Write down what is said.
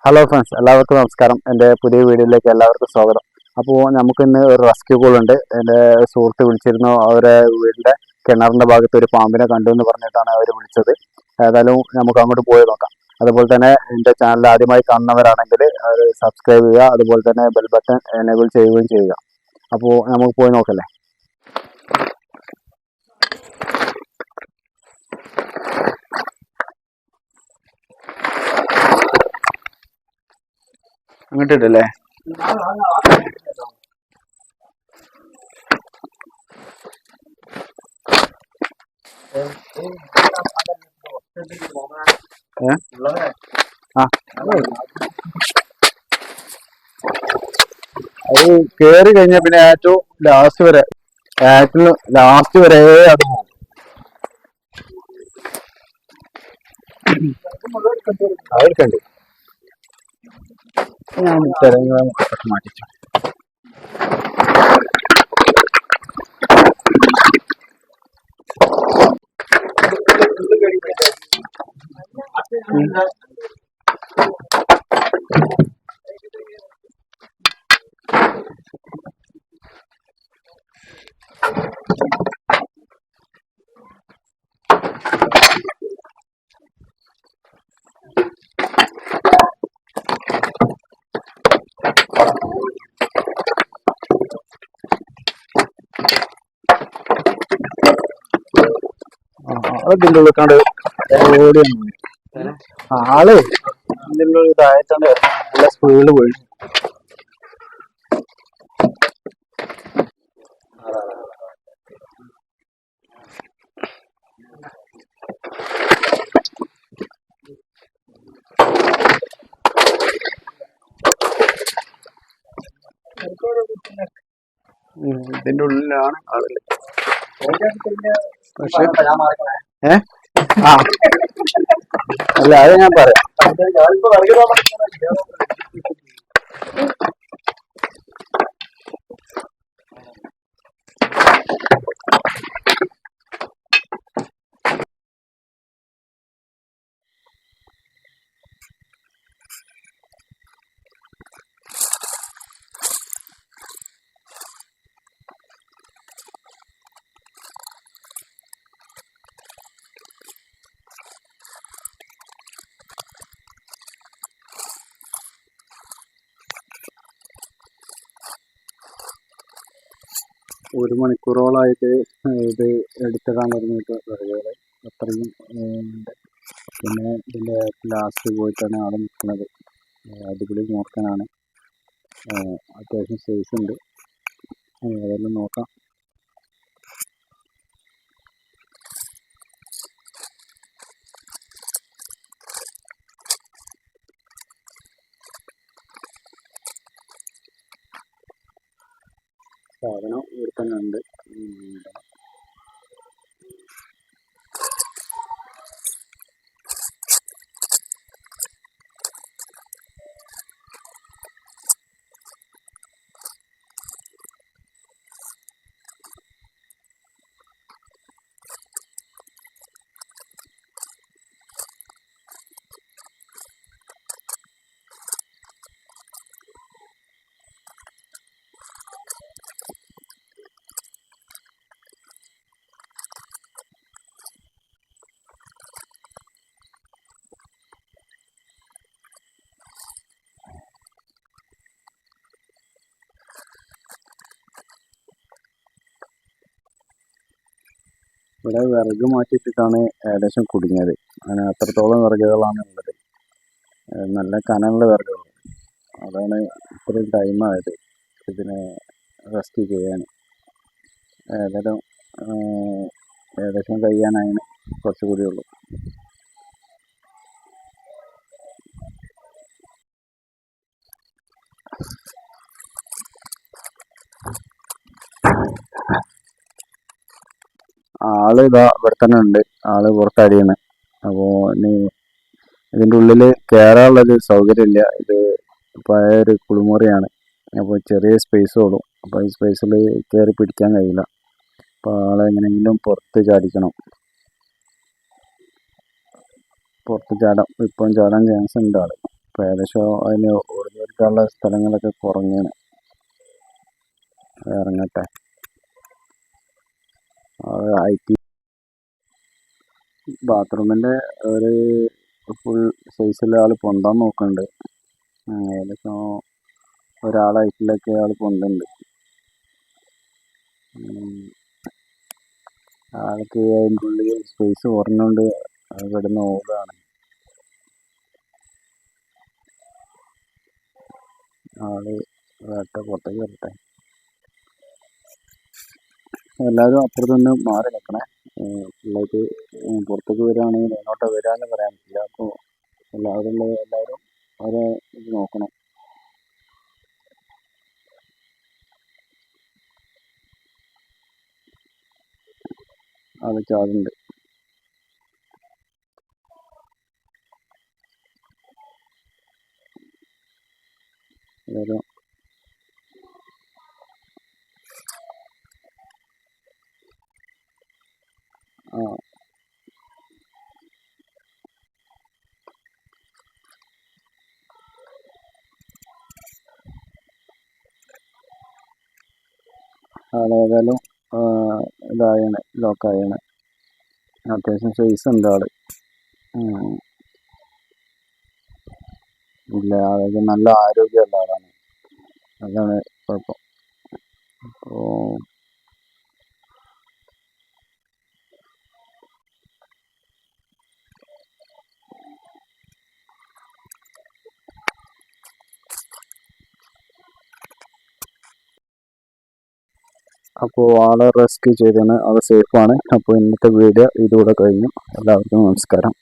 Hello friends, എല്ലാവർക്കും നമസ്കാരം. എൻ്റെ പുതിയ വീഡിയോയിലേക്ക് എല്ലാവർക്കും സ്വാഗതം. അപ്പോൾ നമുക്കിന്ന് ഒരു റെസ്ക്യൂ കോൾ ഉണ്ട്. എൻ്റെ സുഹൃത്ത് വിളിച്ചിരുന്നു. അവരെ വീടിൻ്റെ കിണറിൻ്റെ ഭാഗത്ത് ഒരു പാമ്പിനെ കണ്ടു എന്ന് പറഞ്ഞിട്ടാണ് അവർ വിളിച്ചത്. ഏതായാലും നമുക്ക് അങ്ങോട്ട് പോയി നോക്കാം. അതുപോലെ തന്നെ എൻ്റെ ചാനൽ ആദ്യമായി കാണുന്നവരാണെങ്കിൽ അത് സബ്സ്ക്രൈബ് ചെയ്യുക, അതുപോലെ തന്നെ ബെൽ ബട്ടൺ എനേബിൾ ചെയ്യുകയും ചെയ്യുക. അപ്പോൾ നമുക്ക് പോയി നോക്കല്ലേ. അങ്ങോട്ടിട്ടല്ലേ? അത് കേറി കഴിഞ്ഞ പിന്നെ ഏറ്റവും ലാസ്റ്റ് വരെ അത് പോകും. അവർക്കുണ്ട്. ഞാൻ മാറ്റിച്ചു. ഇതിൻ്റെ ഉള്ളിക്കാണ്ട് ആള് ഇതിൻ്റെ ഉള്ളിൽ താഴത്താണ്ട് നല്ല സ്പീഡിൽ പോയി. ഇതിന്റെ ഉള്ളിലാണ് ആളല്ലേ. പക്ഷെ അല്ല, അത് ഞാൻ പറയാം. ഒരു മണിക്കൂറോളായിട്ട് ഇത് എടുത്തിടാൻ തുടങ്ങിയിട്ട് വിറകുകൾ അത്രയും ഉണ്ട്. പിന്നെ ഇതിൻ്റെ ലാസ്റ്റ് പോയിട്ടാണ് ആൾ നിൽക്കുന്നത്. അടിപൊളി മൂർഖനാണ്. അത്യാവശ്യം സൈസ് ഉണ്ട്. അതെല്ലാം നോക്കാം. സാധനം ഇവിടെ തന്നെ ഉണ്ട്. ഇവിടെ വിറക് മാറ്റിയിട്ടിട്ടാണ് ഏകദേശം കുടുങ്ങിയത്. അങ്ങനെ അത്രത്തോളം വിറകുകളാണ് ഉള്ളത്. നല്ല കനമുള്ള വിറകുകൾ. അതാണ് ഇത്രയും ടൈമായത് ഇതിനെ റെസ്ക്യൂ ചെയ്യാൻ. ഏകദേശം കഴിയാനായിന്, കുറച്ചുകൂടി ഉള്ളൂ. ആള് ഇതാ ഇവിടെ തന്നെ ഉണ്ട്. ആള് പുറത്തടിയാണ്. അപ്പോൾ ഇനി ഇതിൻ്റെ ഉള്ളിൽ കയറാനുള്ളൊരു സൗകര്യമില്ല. ഇത് പഴയൊരു കുളിമുറിയാണ്. അപ്പോൾ ചെറിയ സ്പേസ് ഉള്ളൂ. അപ്പോൾ ഈ സ്പേസിൽ കയറി പിടിക്കാൻ കഴിയില്ല. അപ്പോൾ ആളെ എങ്ങനെയെങ്കിലും പുറത്ത് ചാടിക്കണം. പുറത്ത് ചാടാം. ഇപ്പം ചാടാൻ ചാൻസ് ഉണ്ട് ആള്. ഇപ്പം ഏകദേശം അതിന് ഒളിഞ്ഞിരിക്കാനുള്ള സ്ഥലങ്ങളൊക്കെ കുറഞ്ഞാണ്. ഇറങ്ങട്ടെ. IT ബാത്റൂമിൻ്റെ ഒരു ഫുൾ സൈസുള്ള ആൾ പൊന്താൻ നോക്കുന്നുണ്ട്. ഏകദേശം ഒരാളെ ഹൈറ്റിലൊക്കെ ആൾ പൊന്തുന്നുണ്ട്. ആൾക്ക് അതിൻ്റെ ഉള്ളിൽ സ്പേസ് കുറഞ്ഞുകൊണ്ട് കിടന്ന് ഓടുകയാണ്. ആള് പുറത്തേക്ക് വരട്ടെ. എല്ലാവരും അപ്പുറത്തൊന്ന് മാറി നിൽക്കണേ. പിള്ളേർക്ക് പുറത്തേക്ക് വരികയാണെങ്കിൽ എങ്ങോട്ടാ വരാമെന്ന് പറയാൻ പറ്റില്ല. അപ്പോൾ എല്ലാവരും അവരെ ഇത് നോക്കണം. ആൾ ചാടുന്നുണ്ട്. എല്ലാവരും ആളേതായാലും ഇതായാണ്, ലോക്കായാണ്. അത്യാവശ്യം സൈസ് ഉണ്ട് ആള്. ഇല്ല, അതായത് നല്ല ആരോഗ്യമുള്ള ആളാണ്. അതാണ് കുഴപ്പം. അപ്പോൾ ആളെ റെസ്ക്യൂ ചെയ്താണ്, ആൾ സേഫാണ്. അപ്പോൾ ഇന്നത്തെ വീഡിയോ ഇതുകൂടെ കഴിഞ്ഞു. എല്ലാവർക്കും നമസ്കാരം.